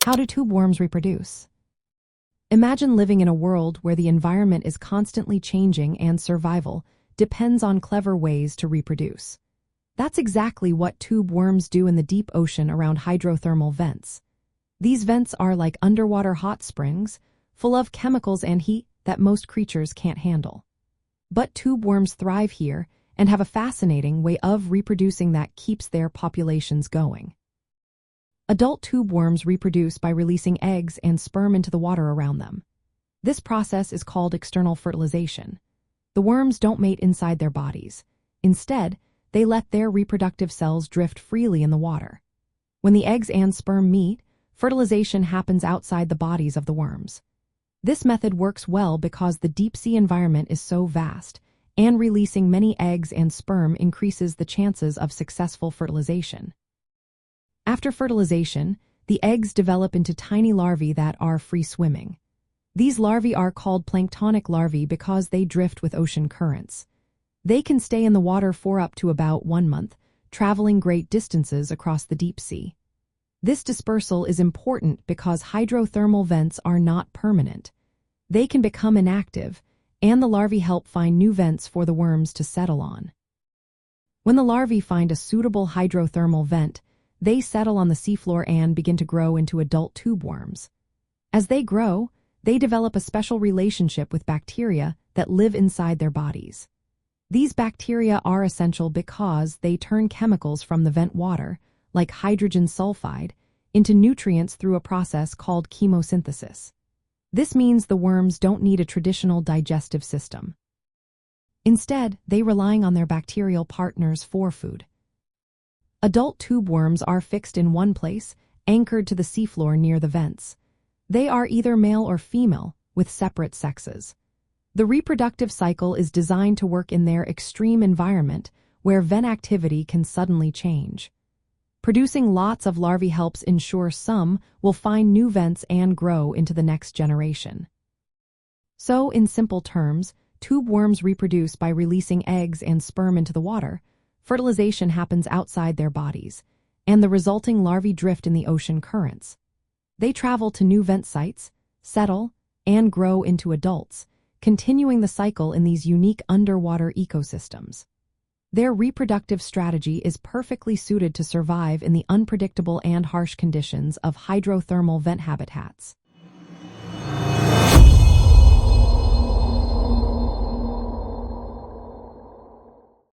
How do tube worms reproduce? Imagine living in a world where the environment is constantly changing and survival depends on clever ways to reproduce. That's exactly what tube worms do in the deep ocean around hydrothermal vents. These vents are like underwater hot springs, full of chemicals and heat that most creatures can't handle. But tube worms thrive here and have a fascinating way of reproducing that keeps their populations going. Adult tube worms reproduce by releasing eggs and sperm into the water around them. This process is called external fertilization. The worms don't mate inside their bodies. Instead, they let their reproductive cells drift freely in the water. When the eggs and sperm meet, fertilization happens outside the bodies of the worms. This method works well because the deep-sea environment is so vast, and releasing many eggs and sperm increases the chances of successful fertilization. After fertilization, the eggs develop into tiny larvae that are free-swimming. These larvae are called planktonic larvae because they drift with ocean currents. They can stay in the water for up to about 1 month, traveling great distances across the deep sea. This dispersal is important because hydrothermal vents are not permanent. They can become inactive, and the larvae help find new vents for the worms to settle on. When the larvae find a suitable hydrothermal vent, they settle on the seafloor and begin to grow into adult tube worms. As they grow, they develop a special relationship with bacteria that live inside their bodies. These bacteria are essential because they turn chemicals from the vent water, like hydrogen sulfide, into nutrients through a process called chemosynthesis. This means the worms don't need a traditional digestive system. Instead, they rely on their bacterial partners for food. Adult tube worms are fixed in one place, anchored to the seafloor near the vents. They are either male or female, with separate sexes. The reproductive cycle is designed to work in their extreme environment, where vent activity can suddenly change. Producing lots of larvae helps ensure some will find new vents and grow into the next generation. So, in simple terms, tube worms reproduce by releasing eggs and sperm into the water. Fertilization happens outside their bodies, and the resulting larvae drift in the ocean currents. They travel to new vent sites, settle, and grow into adults, continuing the cycle in these unique underwater ecosystems. Their reproductive strategy is perfectly suited to survive in the unpredictable and harsh conditions of hydrothermal vent habitats.